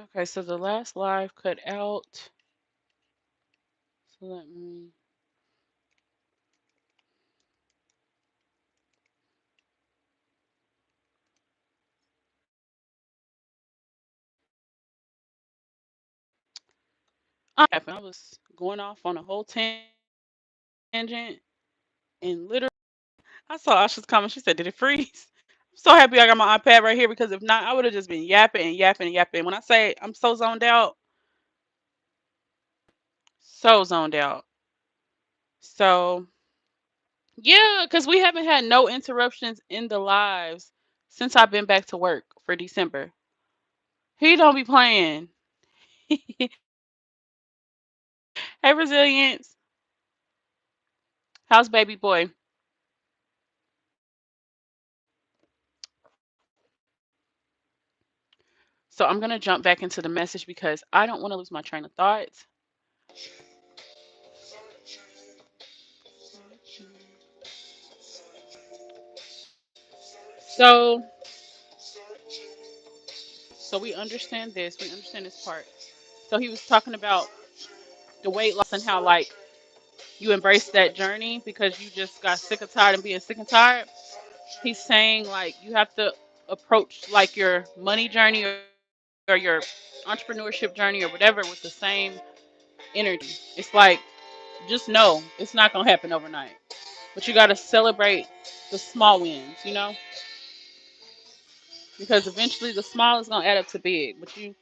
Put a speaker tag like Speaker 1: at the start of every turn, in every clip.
Speaker 1: Okay, so the last live cut out. So let me. I was going off on a whole tangent, and literally, I saw Asha's comment. She said, "Did it freeze?" I'm so happy I got my iPad right here because if not, I would have just been yapping and yapping and yapping. When I say I'm so zoned out, so zoned out. So yeah, because we haven't had no interruptions in the lives since I've been back to work for December. He don't be playing. Hey, resilience. How's baby boy? So I'm gonna jump back into the message because I don't want to lose my train of thought. So so we understand this. We understand this part. So he was talking about the weight loss and how like you embrace that journey because you just got sick and tired of being sick and tired. He's saying like you have to approach like your money journey or your entrepreneurship journey or whatever with the same energy. It's like just know it's not gonna happen overnight. But you gotta celebrate the small wins, you know? Because eventually the small is gonna add up to big. But you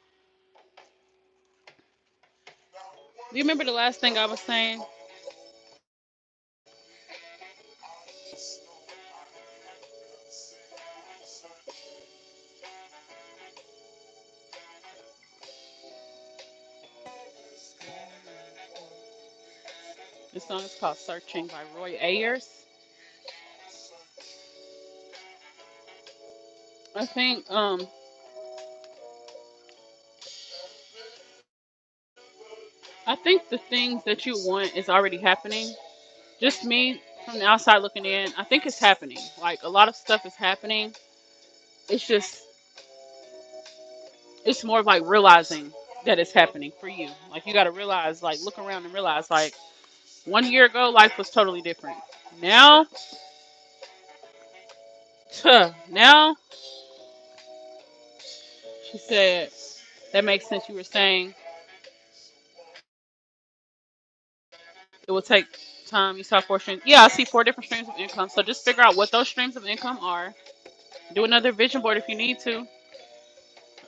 Speaker 1: do you remember the last thing I was saying? This song is called Searching by Roy Ayers. I think I think the things that you want is already happening. Just me from the outside looking in, I think it's happening. Like a lot of stuff is happening. It's just it's more of like realizing that it's happening for you. Like you gotta realize, like look around and realize like 1 year ago life was totally different. Now now she said that makes sense. You were saying it will take time. You saw 4 streams. Yeah, I see 4 different streams of income. So just figure out what those streams of income are. Do another vision board if you need to.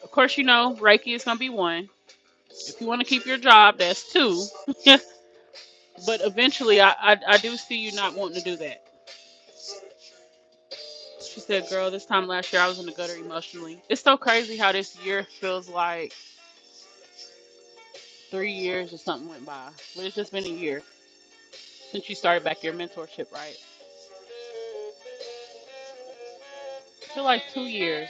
Speaker 1: Of course, you know Reiki is gonna be one. If you want to keep your job, that's two. But eventually, I do see you not wanting to do that. She said, "Girl, this time last year I was in the gutter emotionally. It's so crazy how this year feels like 3 years or something went by, but it's just been a year since you started back your mentorship, right? I feel like 2 years.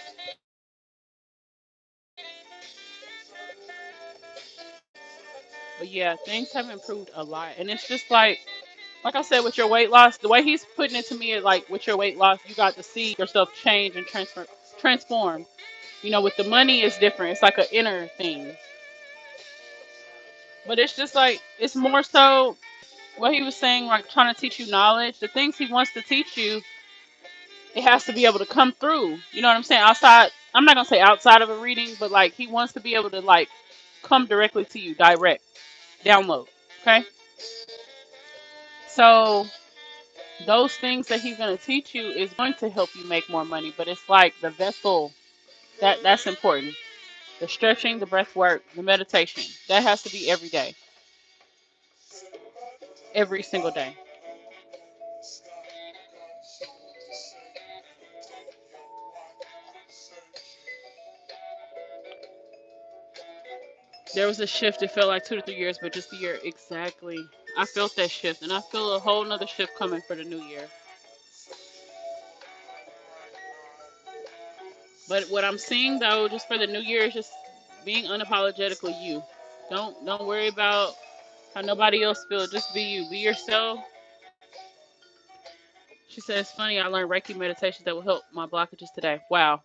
Speaker 1: But yeah, things have improved a lot, and it's just like I said, with your weight loss, the way he's putting it to me is like with your weight loss, you got to see yourself change and transform. You know, with the money, it's different. It's like an inner thing, but it's just like it's more so what he was saying, like trying to teach you knowledge. The things he wants to teach you, it has to be able to come through. You know what I'm saying? Outside, I'm not gonna say outside of a reading, but like he wants to be able to like come directly to you, direct download. Okay, so those things that he's going to teach you is going to help you make more money, but it's like the vessel that's important. The stretching, the breath work, the meditation, that has to be every day, every single day. There was a shift. It felt like 2 to 3 years, but just a year exactly. I felt that shift, and I feel a whole nother shift coming for the new year. But what I'm seeing though, just for the new year, is just being unapologetically you. Don't worry about how nobody else feels. Just be you. Be yourself. She said it's funny. I learned Reiki meditations that will help my blockages today. Wow,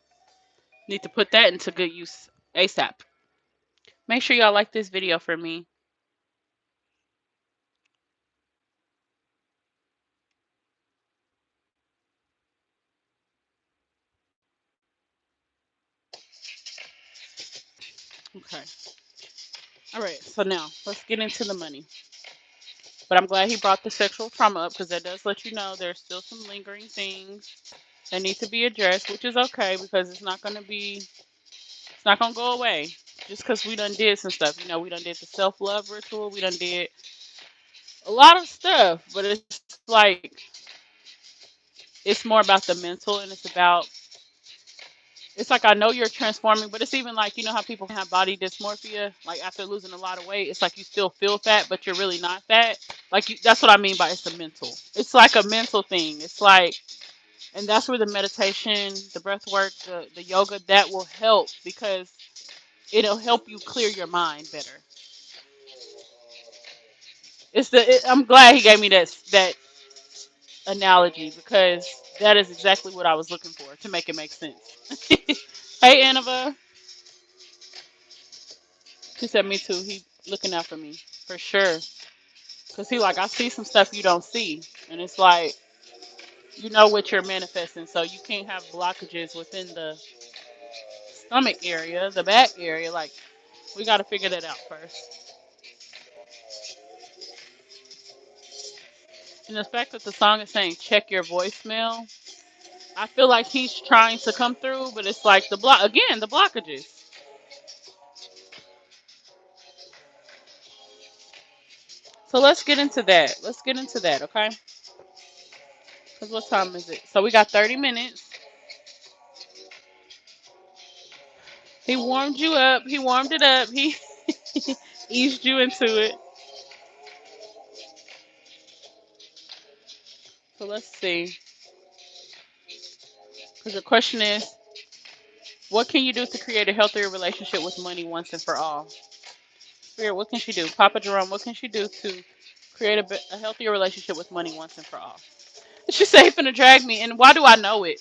Speaker 1: need to put that into good use ASAP. Make sure y'all like this video for me. Okay. All right. So now let's get into the money. But I'm glad he brought the sexual trauma up because that does let you know there's still some lingering things that need to be addressed, which is okay because it's not gonna go away just because we done did some stuff. You know, we done did the self love ritual, we done did a lot of stuff, but it's like it's more about the mental and it's like I know you're transforming, but it's even like you know how people can have body dysmorphia, like after losing a lot of weight, it's like you still feel fat, but you're really not fat. Like that's what I mean by it's a mental. It's like a mental thing. It's like, and that's where the meditation, the breath work, the yoga that will help because it'll help you clear your mind better. I'm glad he gave me that analogy because that is exactly what I was looking for to make it make sense. Hey, Annabelle. She said me too. He looking out for me for sure. Cause he like I see some stuff you don't see, and it's like you know what you're manifesting, so you can't have blockages within the stomach area, the back area. Like we got to figure that out first. And the fact that the song is saying check your voicemail, I feel like he's trying to come through, but it's like the block again, the blockages. So let's get into that. Let's get into that, okay? Because what time is it? So we got 30 minutes. He warmed you up. He warmed it up. He eased you into it. So let's see. Because the question is, what can you do to create a healthier relationship with money once and for all? Spirit, what can she do? Papa Jerome, what can she do to create a healthier relationship with money once and for all? She's safe finna drag me, and why do I know it?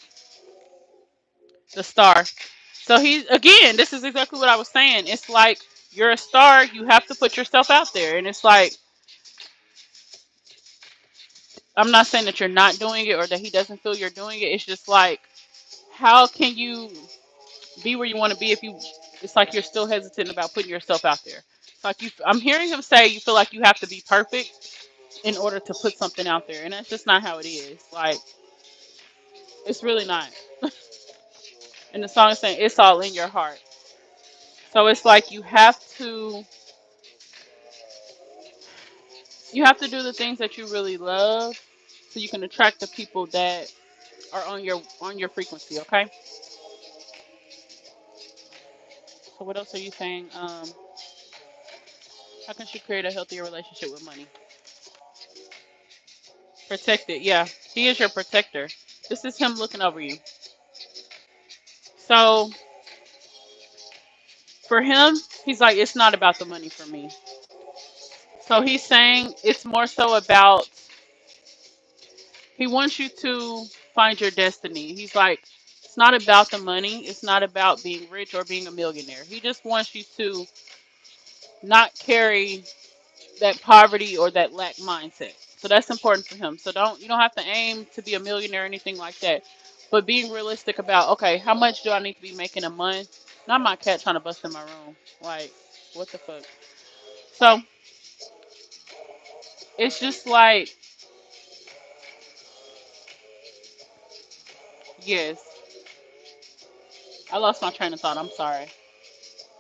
Speaker 1: The star. So he again, this is exactly what I was saying. It's like you're a star, you have to put yourself out there. And it's like I'm not saying that you're not doing it or that he doesn't feel you're doing it. It's just like how can you be where you want to be if you it's like you're still hesitant about putting yourself out there. It's like I'm hearing him say you feel like you have to be perfect in order to put something out there. And that's just not how it is. Like it's really not. And the song is saying it's all in your heart. So it's like you have to do the things that you really love so you can attract the people that are on your frequency, okay? So what else are you saying? How can she create a healthier relationship with money? Protect it, yeah. He is your protector. This is him looking over you. So for him, he's like, it's not about the money for me. So he's saying it's more so about he wants you to find your destiny. He's like, it's not about the money. It's not about being rich or being a millionaire. He just wants you to not carry that poverty or that lack mindset. So that's important for him. So you don't have to aim to be a millionaire or anything like that. But being realistic about, okay, how much do I need to be making a month? Not my cat trying to bust in my room. Like, what the fuck? So it's just like, yes. I lost my train of thought. I'm sorry.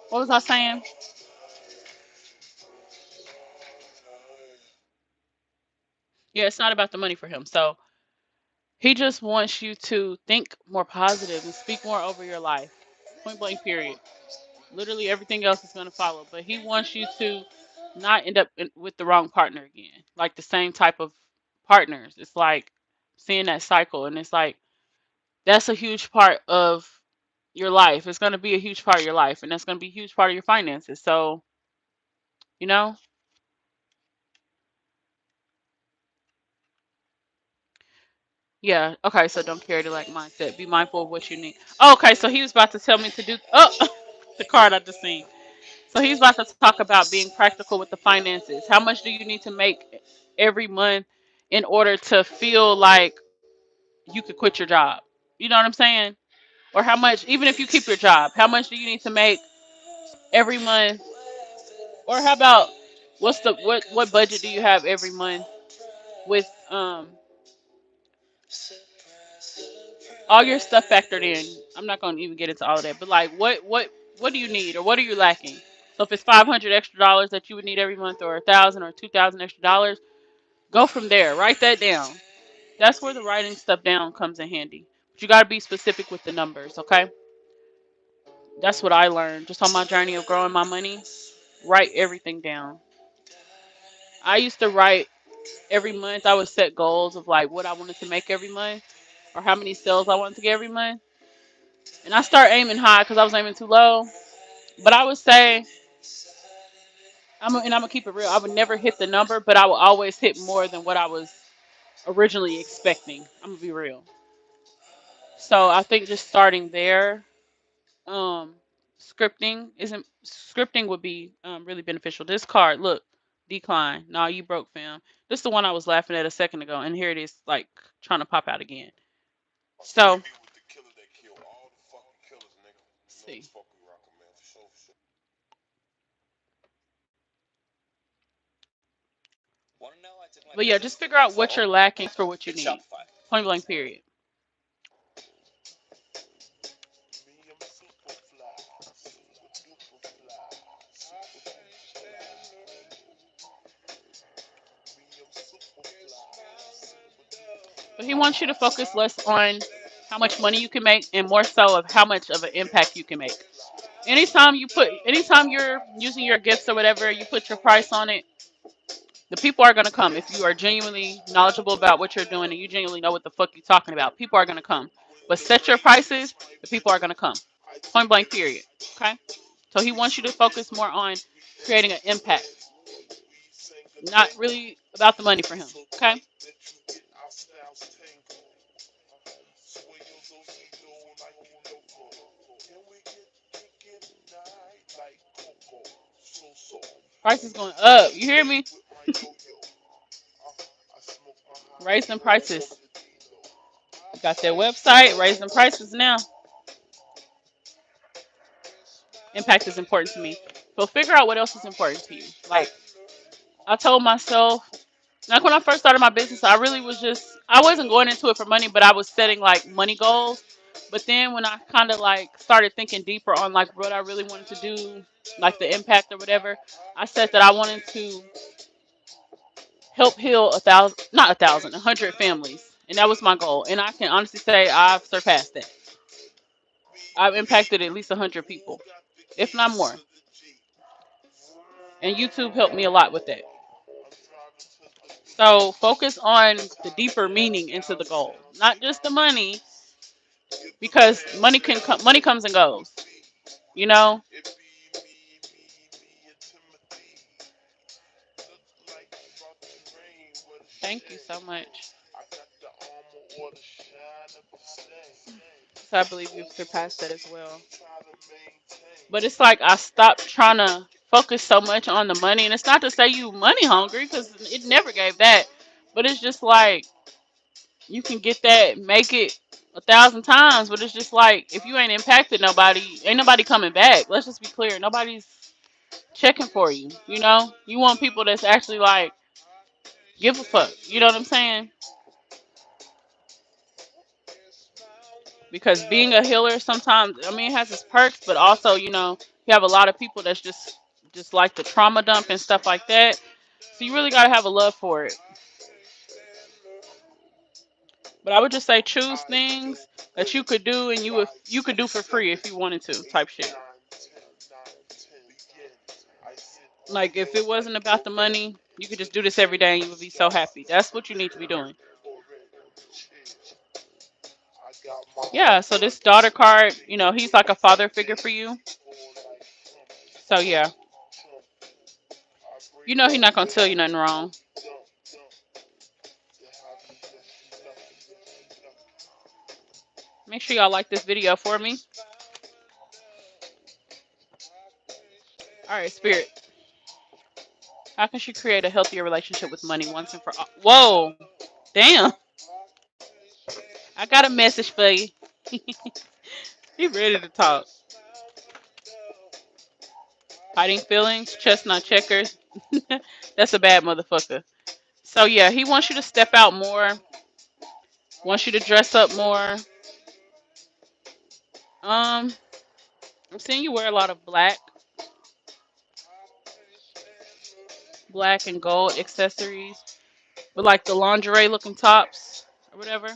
Speaker 1: What was I saying? Yeah, it's not about the money for him. So he just wants you to think more positive and speak more over your life. Point blank, period. Literally everything else is going to follow. But he wants you to not end up with the wrong partner again. Like the same type of partners. It's like seeing that cycle. And it's like, that's a huge part of your life. It's going to be a huge part of your life. And that's going to be a huge part of your finances. So, you know, yeah. Okay. So don't carry the like mindset. Be mindful of what you need. Oh, okay. So he was about to tell me to do. Oh, the card I just seen. So he's about to talk about being practical with the finances. How much do you need to make every month in order to feel like you could quit your job? You know what I'm saying? Or how much, even if you keep your job, how much do you need to make every month? Or how about what budget do you have every month with all your stuff factored in? I'm not going to even get into all of that, but like what do you need or what are you lacking? So if it's $500 extra that you would need every month, or 1,000 or 2,000 extra dollars, go from there. Write that down. That's where the writing stuff down comes in handy. But you got to be specific with the numbers, okay? That's what I learned just on my journey of growing my money. Write everything down. I used to write every month. I would set goals of like what I wanted to make every month or how many sales I wanted to get every month. And I start aiming high because I was aiming too low. But I would say, I'm gonna keep it real. I would never hit the number, but I would always hit more than what I was originally expecting. I'm gonna be real. So I think just starting there, um, scripting would be really beneficial. This card, look, decline. Nah, you broke, fam. This is the one I was laughing at a second ago, and here it is, like trying to pop out again. So, see. But yeah, just figure out what you're lacking for what you need. Point blank, period. But he wants you to focus less on how much money you can make and more so of how much of an impact you can make. Anytime you're using your gifts or whatever, you put your price on it, the people are going to come. If you are genuinely knowledgeable about what you're doing and you genuinely know what the fuck you're talking about, people are going to come. But set your prices, the people are going to come. Point blank, period. Okay? So he wants you to focus more on creating an impact, not really about the money for him. Okay? Price is going up. You hear me? Raising prices. Got their website, raising prices now. Impact is important to me. So figure out what else is important to you. Like I told myself, like when I first started my business, I wasn't going into it for money, but I was setting like money goals. But then when I kind of like started thinking deeper on like what I really wanted to do, like the impact or whatever, I said that I wanted to help heal 1,000, not 1,000, 100 families. And that was my goal. And I can honestly say I've surpassed that. I've impacted at least 100 people, if not more. And YouTube helped me a lot with that. So focus on the deeper meaning into the goal, not just the money, because money comes and goes. You know. Thank you so much. So I believe you've surpassed that as well. But it's like I stopped trying to focus so much on the money, and it's not to say you money hungry because it never gave that. But it's just like you can get that, make it 1,000 times, but it's just like if you ain't impacted nobody, ain't nobody coming back. Let's just be clear, nobody's checking for you. You know, you want people that's actually like give a fuck. You know what I'm saying? Because being a healer sometimes, I mean, it has its perks, but also, you have a lot of people that's just like the trauma dump and stuff like that. So you really gotta have a love for it. But I would just say choose things that you could do and you could do for free if you wanted to, type shit. Like if it wasn't about the money, you could just do this every day and you would be so happy. That's what you need to be doing. Yeah, so this daughter card, he's like a father figure for you. So yeah, he's not gonna tell you nothing wrong. Make sure y'all like this video for me. All right, spirit. How can she create a healthier relationship with money once and for all? Whoa, damn! I got a message for you. He ready to talk. Hiding feelings, chestnut checkers. That's a bad motherfucker. So yeah, he wants you to step out more. Wants you to dress up more. Um, I'm seeing you wear a lot of black and gold accessories with like the lingerie looking tops or whatever.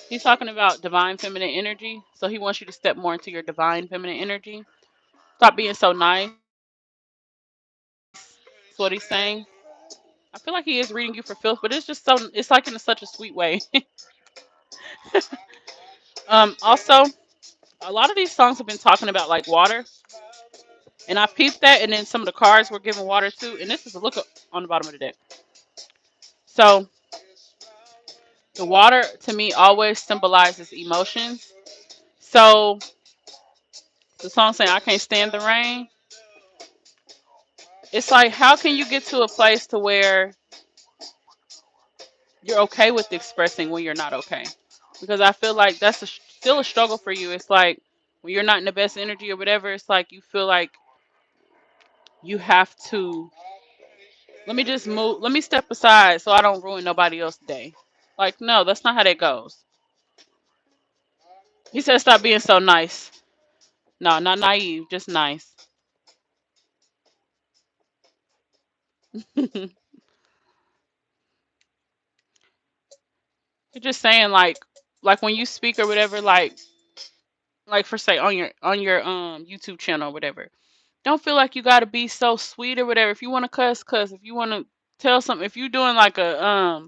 Speaker 1: He's talking about divine feminine energy. So he wants you to step more into your divine feminine energy. Stop being so nice. That's what he's saying. I feel like he is reading you for filth, but it's just so it's like in such a sweet way. Also, a lot of these songs have been talking about like water, and I peeped that, and then some of the cards were giving water too. And this is a look up on the bottom of the deck. So the water to me always symbolizes emotions. So the song saying I can't stand the rain. It's like how can you get to a place to where you're okay with expressing when you're not okay? Because I feel like that's still a struggle for you. It's like when you're not in the best energy or whatever, it's like you feel like you have to let me just move, let me step aside so I don't ruin nobody else's day. Like, no, that's not how that goes. He said stop being so nice. No, not naive, just nice. You're just saying like when you speak or whatever, like for say on your YouTube channel or whatever. Don't feel like you gotta be so sweet or whatever. If you wanna cuss, cuss. If you wanna tell something, if you're doing like a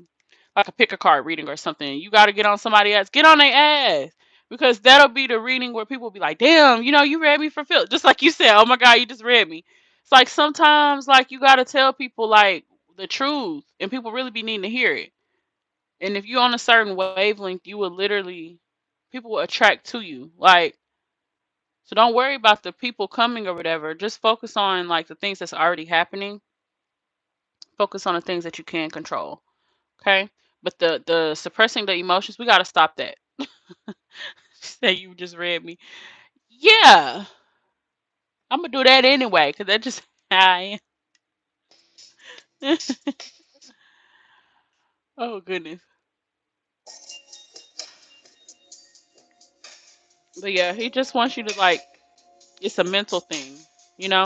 Speaker 1: pick a card reading or something, you gotta get on somebody else. Get on their ass. Because that'll be the reading where people be like, damn, you read me for Phil. Just like you said, oh my God, you just read me. It's like sometimes like you gotta tell people like the truth and people really be needing to hear it. And if you're on a certain wavelength, you will literally people will attract to you. Like so don't worry about the people coming or whatever. Just focus on like the things that's already happening. Focus on the things that you can control. Okay? But the suppressing the emotions, we gotta stop that. Say you just read me. Yeah. I'm gonna do that anyway, because that just I am. Oh goodness. But yeah, he just wants you to like it's a mental thing, you know?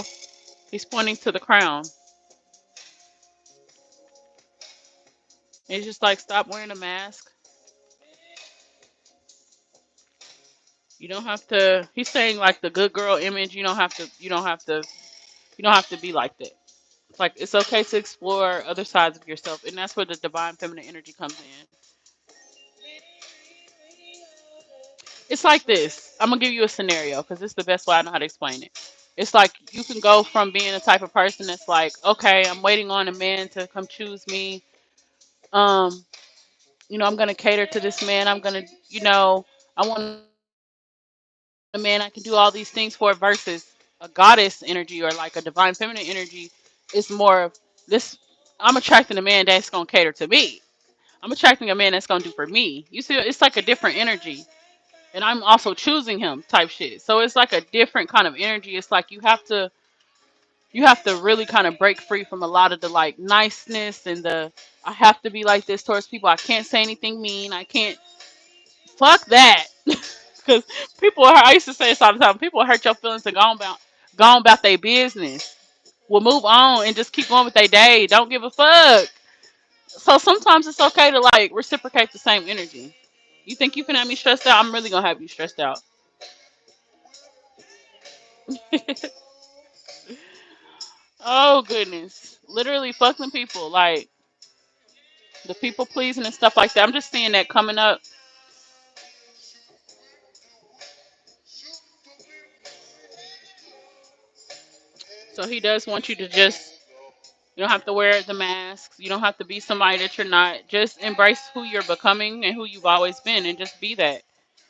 Speaker 1: He's pointing to the crown. He's just like stop wearing a mask. You don't have to he's saying like the good girl image, you don't have to be like that. It's like it's okay to explore other sides of yourself, and that's where the divine feminine energy comes in. It's like this. I'm gonna give you a scenario because it's the best way I know how to explain it. It's like you can go from being a type of person that's like, okay, I'm waiting on a man to come choose me. Um, I'm gonna cater to this man. I want a man I can do all these things for versus a goddess energy or like a divine feminine energy is more of this. I'm attracting a man that's gonna cater to me. I'm attracting a man that's gonna do for me. You see, it's like a different energy. And I'm also choosing him type shit. So it's like a different kind of energy. It's like you have to really kind of break free from a lot of the like niceness and the I have to be like this towards people. I can't say anything mean. I can't fuck that. Because I used to say this all the time. People hurt your feelings and gone about their business. Will move on and just keep going with their day. Don't give a fuck. So sometimes it's okay to like reciprocate the same energy. You think you can have me stressed out? I'm really gonna have you stressed out. Oh goodness. Literally fucking people. Like the people pleasing and stuff like that. I'm just seeing that coming up. So he does want you to just you don't have to wear the masks. You don't have to be somebody that you're not. Just embrace who you're becoming and who you've always been and just be that.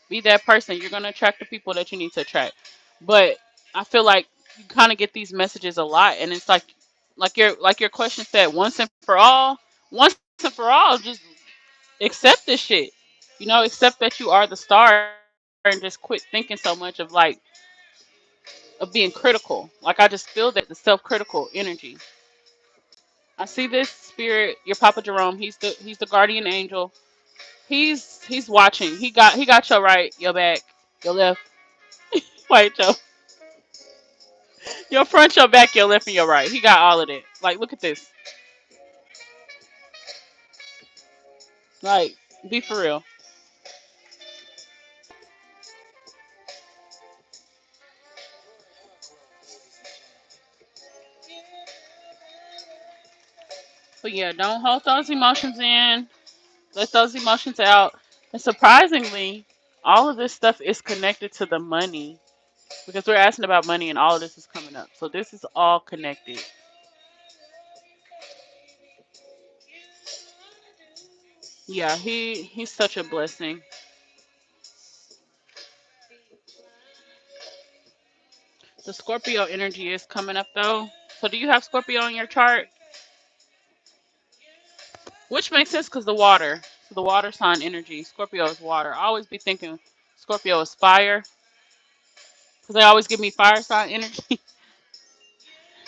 Speaker 1: Be that person. You're gonna attract the people that you need to attract. But I feel like you kind of get these messages a lot, and it's like your question said, once and for all, once and for all, just accept this shit. Accept that you are the star and just quit thinking so much of being critical. Like I just feel that the self-critical energy. I see this spirit, your Papa Jerome. He's the guardian angel. He's watching. He got your right, your back, your left, wait, your front, your back, your left, and your right. He got all of it. Like look at this. Like be for real. But yeah, don't hold those emotions in. Let those emotions out. And surprisingly, all of this stuff is connected to the money because we're asking about money, and all of this is coming up. So this is all connected. Yeah, he's such a blessing. The Scorpio energy is coming up though. So do you have Scorpio in your chart? Which makes sense because the water. So the water sign energy. Scorpio is water. I always be thinking Scorpio is fire because they always give me fire sign energy.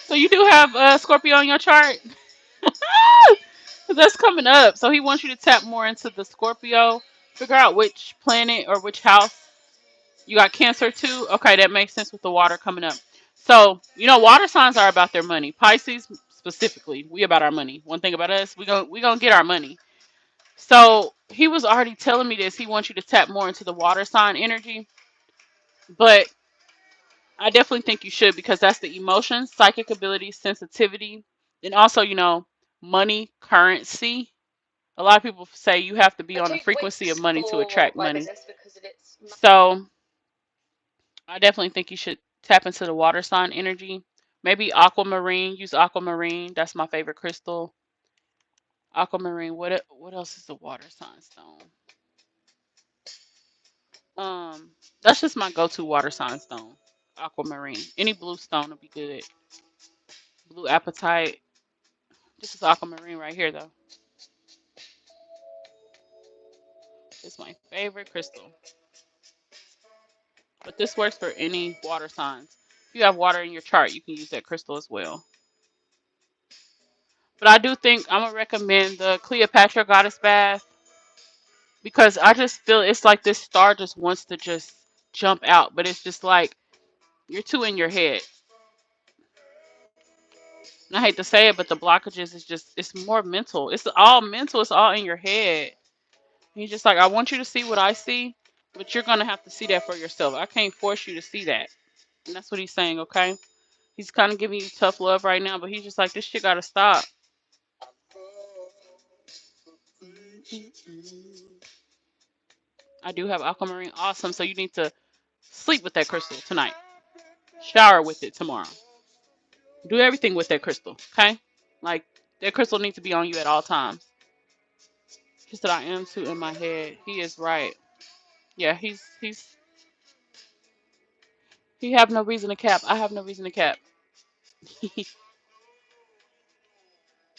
Speaker 1: So you do have Scorpio in your chart? 'Cause that's coming up. So he wants you to tap more into the Scorpio. Figure out which planet or which house. You got Cancer too? Okay, that makes sense with the water coming up. So, water signs are about their money. Pisces specifically, we about our money. One thing about us, we gonna get our money. So he was already telling me this. He wants you to tap more into the water sign energy. But I definitely think you should because that's the emotions, psychic ability, sensitivity, and also, money, currency. A lot of people say you have to be on the frequency of money to attract money. So I definitely think you should tap into the water sign energy. Maybe aquamarine. Use aquamarine. That's my favorite crystal. Aquamarine. What else is the water sign stone? That's just my go-to water sign stone. Aquamarine. Any blue stone would be good. Blue apatite. This is aquamarine right here though. It's my favorite crystal. But this works for any water signs. If you have water in your chart, you can use that crystal as well. But I do think I'm gonna recommend the Cleopatra Goddess Bath because I just feel it's like this star just wants to just jump out, but it's just like you're too in your head. And I hate to say it, but the blockages is just it's more mental. It's all mental. It's all in your head. And he's just like, I want you to see what I see, but you're gonna have to see that for yourself. I can't force you to see that. And that's what he's saying, okay? He's kind of giving you tough love right now, but he's just like, this shit gotta stop. I do have aquamarine. Awesome. So you need to sleep with that crystal tonight. Shower with it tomorrow. Do everything with that crystal, okay? Like that crystal needs to be on you at all times. He said I am too in my head. He is right. Yeah, he have no reason to cap. I have no reason to cap.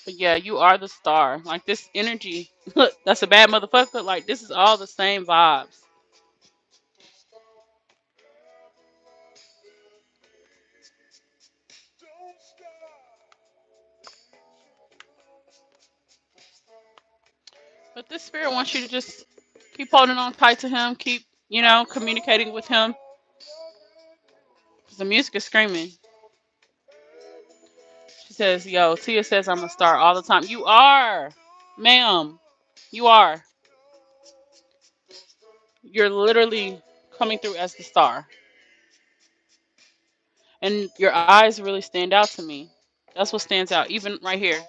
Speaker 1: But yeah, you are the star. Like this energy. Look, that's a bad motherfucker. Like this is all the same vibes. But this spirit wants you to just keep holding on tight to him. Keep, communicating with him. 'Cause the music is screaming. She says, "Yo, Tia says I'm a star all the time. You are, ma'am. You are. You're literally coming through as the star, and your eyes really stand out to me. That's what stands out. Even right here,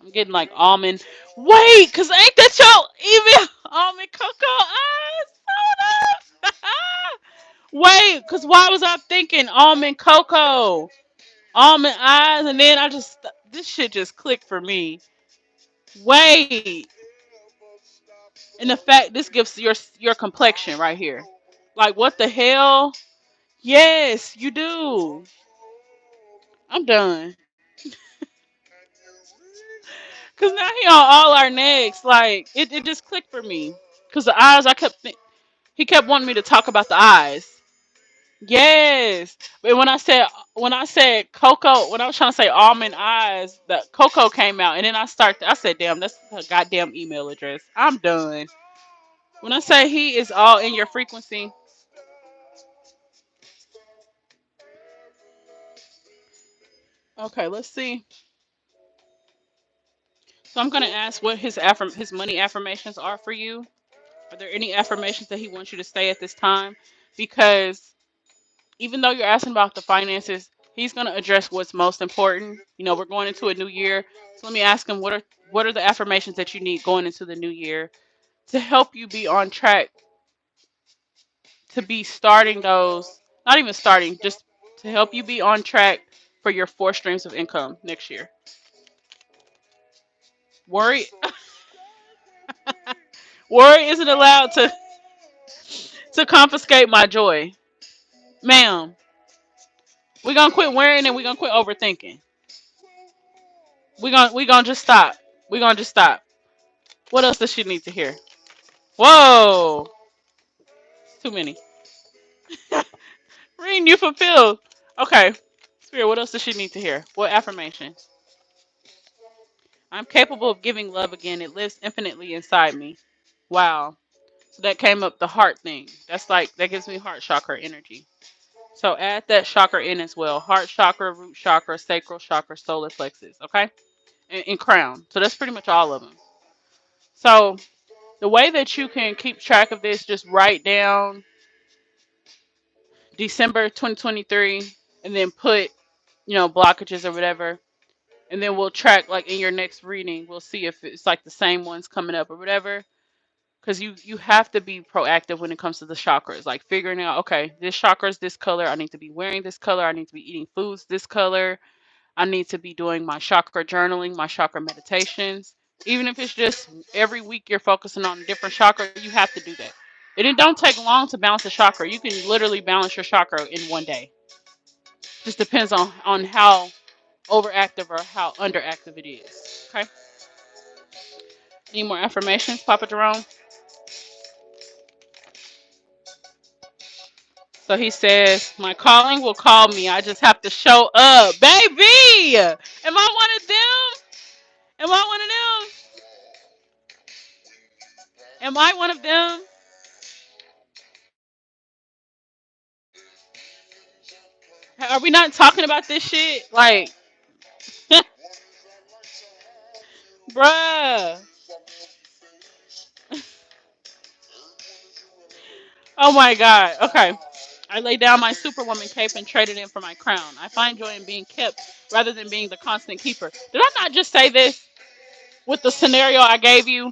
Speaker 1: I'm getting like almond. Wait, cause ain't that your even almond cocoa eyes? Hold up. Wait, cause why was I thinking almond cocoa, almond eyes, and then this shit just clicked for me. Wait, and the fact this gives your complexion right here. Like, what the hell? Yes, you do. I'm done. Cause now he on all our necks. Like, it just clicked for me. Cause the eyes, he kept wanting me to talk about the eyes. Yes, but when I said cocoa, when I was trying to say almond eyes, the cocoa came out, and then I said, damn, that's a goddamn email address. I'm done. When I say he is all in your frequency, okay, let's see. So I'm gonna ask what his money affirmations are for you. Are there any affirmations that he wants you to say at this time? Because even though you're asking about the finances, he's going to address what's most important. We're going into a new year. So let me ask him what are the affirmations that you need going into the new year to help you be on track to be starting those, not even starting, just to help you be on track for your four streams of income next year. Worry worry isn't allowed to confiscate my joy. Ma'am, we're going to quit worrying and we're going to quit overthinking. We're going to just stop. We're going to just stop. What else does she need to hear? Whoa, too many. Reading you fulfilled. Okay, Spirit, what else does she need to hear? What affirmation? I'm capable of giving love again. It lives infinitely inside me. Wow. So that came up the heart thing. That's like, that gives me heart chakra energy. So add that chakra in as well. Heart chakra, root chakra, sacral chakra, solar plexus. Okay? And crown. So that's pretty much all of them. So the way that you can keep track of this, just write down December 2023 and then put, blockages or whatever. And then we'll track, like, in your next reading, we'll see if it's like the same ones coming up or whatever. Because you have to be proactive when it comes to the chakras, like figuring out, okay, this chakra is this color. I need to be wearing this color. I need to be eating foods this color. I need to be doing my chakra journaling, my chakra meditations. Even if it's just every week you're focusing on a different chakra, you have to do that. And it don't take long to balance a chakra. You can literally balance your chakra in one day. Just depends on how overactive or how underactive it is. Okay. Any more affirmations, Papa Jerome? So he says, my calling will call me. I just have to show up. Baby! Am I one of them? Am I one of them? Am I one of them? Are we not talking about this shit? Like, bruh. Oh my God. Okay. I lay down my superwoman cape and traded in for my crown. I find joy in being kept rather than being the constant keeper. Did I not just say this with the scenario I gave you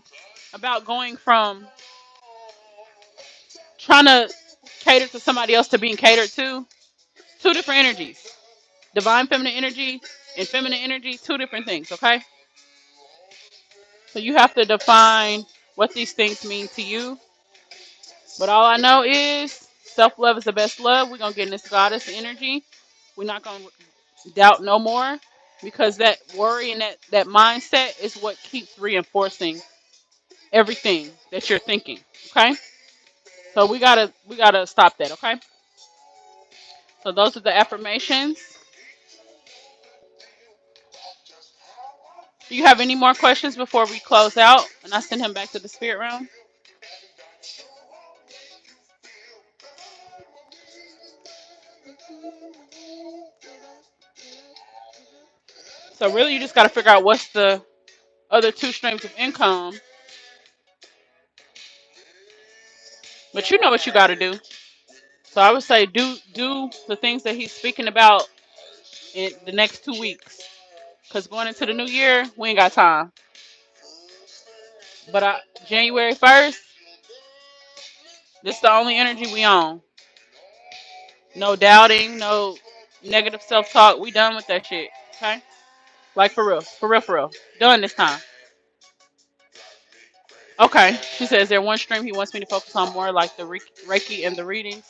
Speaker 1: about going from trying to cater to somebody else to being catered to? Two different energies. Divine feminine energy and feminine energy, two different things, okay? So you have to define what these things mean to you. But all I know is self love is the best love. We're going to get in this goddess energy. We're not going to doubt no more because that worry and that mindset is what keeps reinforcing everything that you're thinking, okay? So we gotta stop that, okay? So those are the affirmations. Do you have any more questions before we close out and I send him back to the spirit realm? So really, you just got to figure out what's the other two streams of income. But you know what you got to do. So I would say do the things that he's speaking about in the next 2 weeks. Cause going into the new year, we ain't got time. But January 1st, this is the only energy we own. No doubting, no negative self talk. We done with that shit. Okay? Like for real, for real, for real. Done this time. Okay. She says there one stream he wants me to focus on more, like the Reiki and the readings.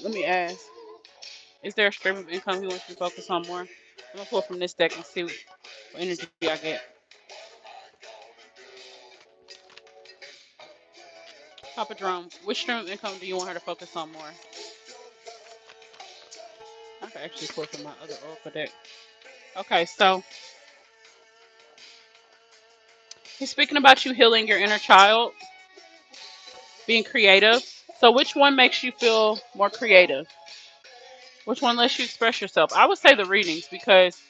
Speaker 1: Let me ask. Is there a stream of income he wants me to focus on more? I'm gonna pull from this deck and see what energy I get. Papa Drum, which stream of income do you want her to focus on more? I can actually pull from my other oracle deck. Okay, so he's speaking about you healing your inner child, being creative. So which one makes you feel more creative? Which one lets you express yourself? I would say the readings because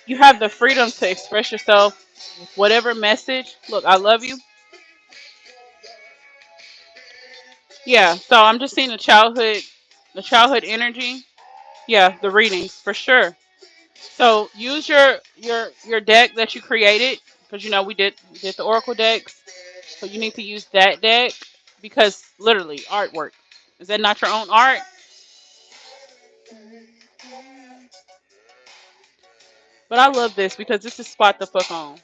Speaker 1: you have the freedom to express yourself with whatever message. Look, I love you. Yeah, so I'm just seeing the childhood energy. Yeah, the readings for sure. So use your deck that you created because you know we did the oracle decks. So you need to use that deck because literally artwork. Is that not your own art? But I love this because this is spot the fuck on.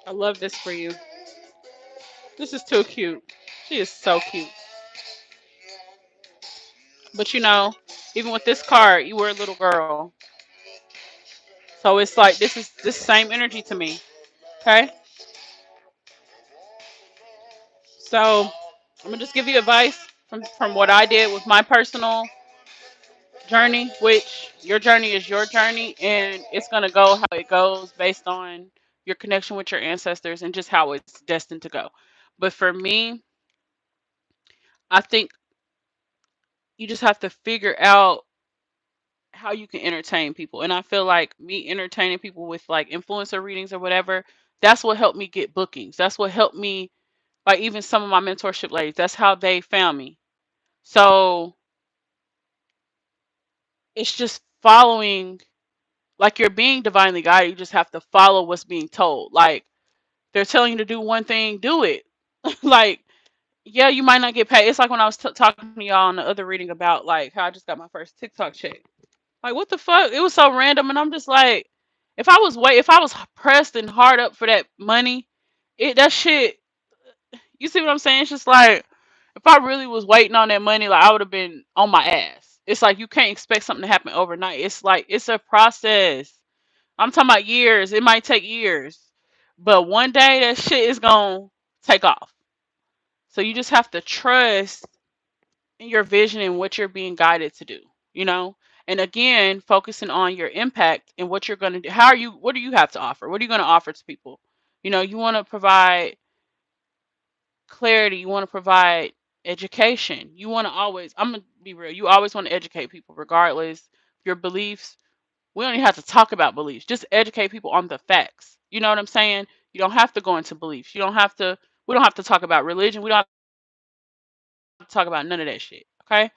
Speaker 1: I love this for you. This is too cute. She is so cute. But you know, even with this card, you were a little girl. So it's like this same energy to me. Okay? So I'm gonna just give you advice from what I did with my personal journey, which your journey is your journey and it's gonna go how it goes based on your connection with your ancestors and just how it's destined to go. But for me, I think you just have to figure out how you can entertain people. And I feel like me entertaining people with like influencer readings or whatever, that's what helped me get bookings. That's what helped me, like even some of my mentorship ladies, that's how they found me. So it's just following, like you're being divinely guided. You just have to follow what's being told. Like they're telling you to do one thing, do it. Like, yeah, you might not get paid. It's like when I was talking to y'all on the other reading about like how I just got my first TikTok check. Like, what the fuck? It was so random, and I'm just like, if I was pressed and hard up for that money, that shit. You see what I'm saying? It's just like if I really was waiting on that money, like I would have been on my ass. It's like you can't expect something to happen overnight. It's like it's a process. I'm talking about years. It might take years, but one day that shit is gonna take off. So you just have to trust in your vision and what you're being guided to do, you know? And again, focusing on your impact and what you're going to do. What do you have to offer? What are you going to offer to people? You know, you want to provide clarity, you want to provide education. You want to always, I'm going to be real, you always want to educate people regardless of your beliefs. We don't even have to talk about beliefs. Just educate people on the facts. You know what I'm saying? You don't have to go into beliefs. We don't have to talk about religion. We don't have to talk about none of that shit. Okay?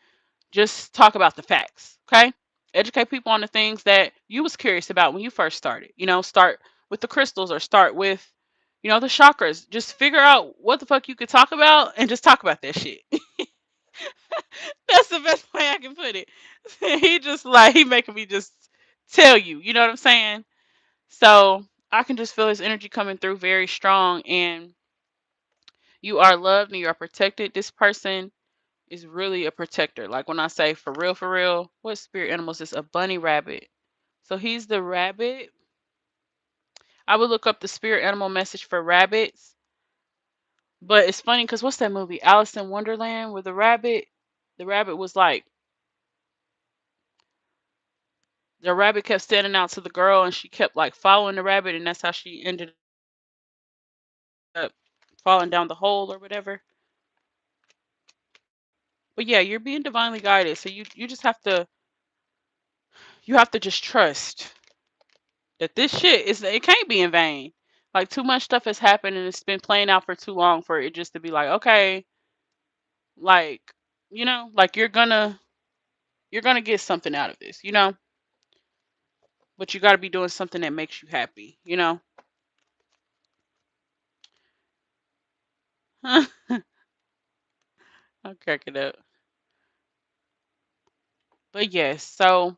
Speaker 1: Just talk about the facts, okay? Educate people on the things that you was curious about when you first started. You know, start with the crystals or start with, you know, the chakras. Just figure out what the fuck you could talk about and just talk about that shit. That's the best way I can put it. He just like he making me just tell you, you know what I'm saying? So I can just feel his energy coming through very strong and you are loved and you are protected. This person is really a protector. Like when I say for real, what spirit animal is this? A bunny rabbit. So he's the rabbit. I would look up the spirit animal message for rabbits. But it's funny because what's that movie? Alice in Wonderland where the rabbit was like, the rabbit kept standing out to the girl and she kept like following the rabbit and that's how she ended up falling down the hole or whatever. But yeah, you're being divinely guided. So you just you have to just trust that this shit is it can't be in vain. Like too much stuff has happened and it's been playing out for too long for it just to be like, okay, like, you know, like you're gonna get something out of this, you know? But you gotta be doing something that makes you happy, you know? I'm cracking up. But yes, so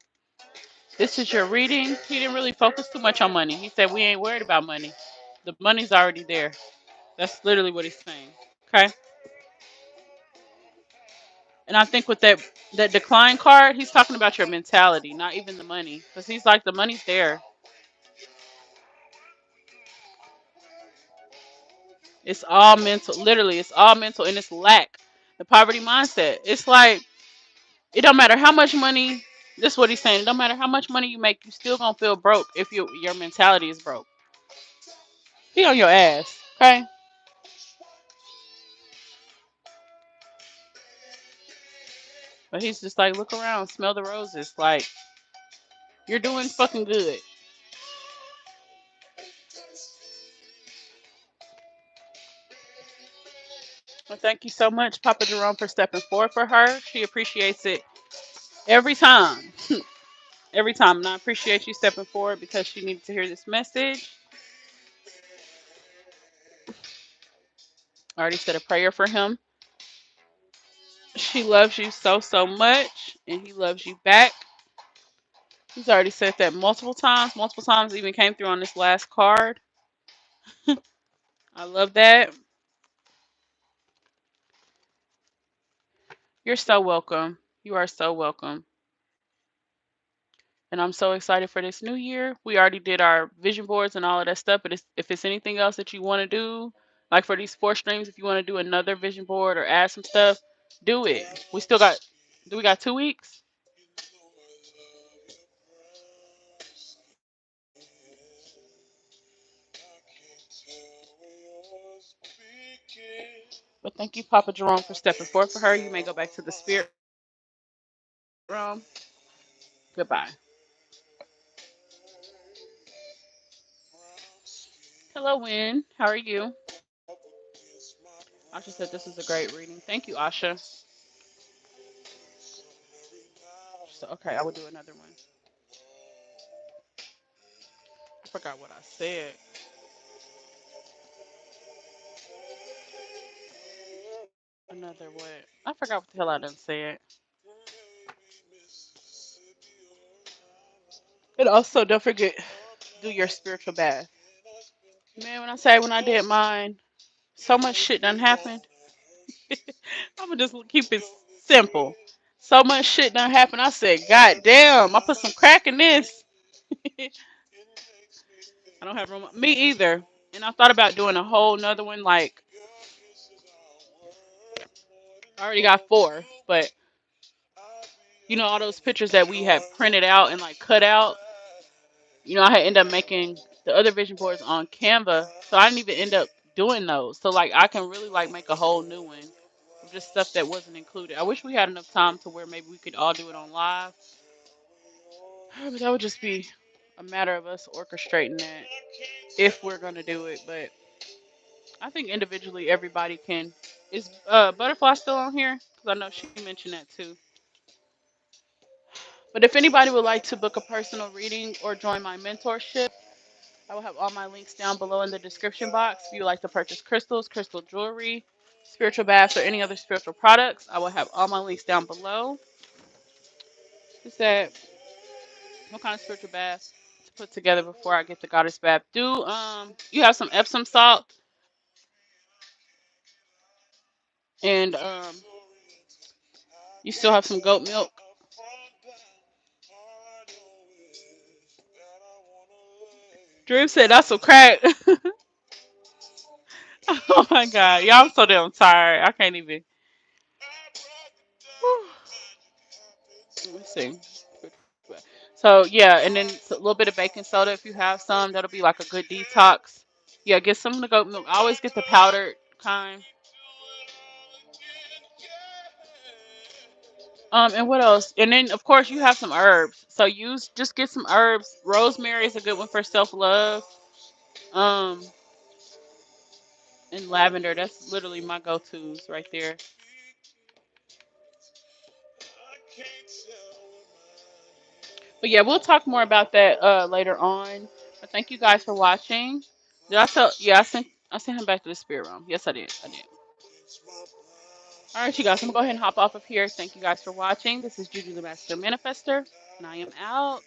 Speaker 1: this is your reading. He didn't really focus too much on money. He said we ain't worried about money. The money's already there. That's literally what he's saying. Okay. And I think with that decline card, he's talking about your mentality, not even the money, because he's like the money's there. It's all mental. Literally, it's all mental, and it's lack. The poverty mindset. It's like it don't matter how much money. This is what he's saying. It don't matter how much money you make, you still gonna feel broke if your mentality is broke. He on your ass. Okay. But he's just like, look around, smell the roses. Like you're doing fucking good. Well, thank you so much, Papa Jerome, for stepping forward for her. She appreciates it every time. Every time. And I appreciate you stepping forward because she needed to hear this message. I already said a prayer for him. She loves you so, so much, and he loves you back. He's already said that multiple times. Multiple times even came through on this last card. I love that. You're so welcome. You are so welcome. And I'm so excited for this new year. We already did our vision boards and all of that stuff. But if it's anything else that you want to do, like for these 4 streams, if you want to do another vision board or add some stuff, do it. We still got, do we got 2 weeks? But thank you, Papa Jerome, for stepping forward for her. You may go back to the spirit realm. Goodbye. Hello, Win. How are you? Asha said this is a great reading. Thank you, Asha. So, okay, I will do another one. I forgot what I said. Another what? I forgot what the hell I done said. And also, don't forget, do your spiritual bath. Man, when I say when I did mine, so much shit done happened. I'm gonna just keep it simple. So much shit done happened. I said, God damn, I put some crack in this. I don't have room. Me either. And I thought about doing a whole nother one. Like, I already got 4, but all those pictures that we had printed out and like cut out. I had ended up making the other vision boards on Canva, so I didn't even end up doing those. So like I can really like make a whole new one of just stuff that wasn't included. I wish we had enough time to where maybe we could all do it on live, but that would just be a matter of us orchestrating that if we're gonna do it. But I think individually everybody can. Is Butterfly still on here? Because I know she mentioned that too. But if anybody would like to book a personal reading or join my mentorship, I will have all my links down below in the description box. If you would like to purchase crystals, crystal jewelry, spiritual baths, or any other spiritual products, I will have all my links down below. She said, what kind of spiritual bath to put together before I get the goddess bath? You have some Epsom salt and you still have some goat milk. Drew said that's some crack. Oh my god, y'all! I'm so damn tired. I can't even. Let me see. So yeah, and then a little bit of baking soda if you have some. That'll be like a good detox. Yeah, get some of the goat milk. I always get the powdered kind. And what else? And then of course you have some herbs. So just get some herbs. Rosemary is a good one for self love. Um, and lavender. That's literally my go tos right there. But yeah, we'll talk more about that later on. But thank you guys for watching. Did I tell? Yeah, I sent him back to the spirit realm. Yes, I did. I did. All right, you guys, I'm gonna go ahead and hop off of here. Thank you guys for watching. This is Juju the Master Manifester, and I am out.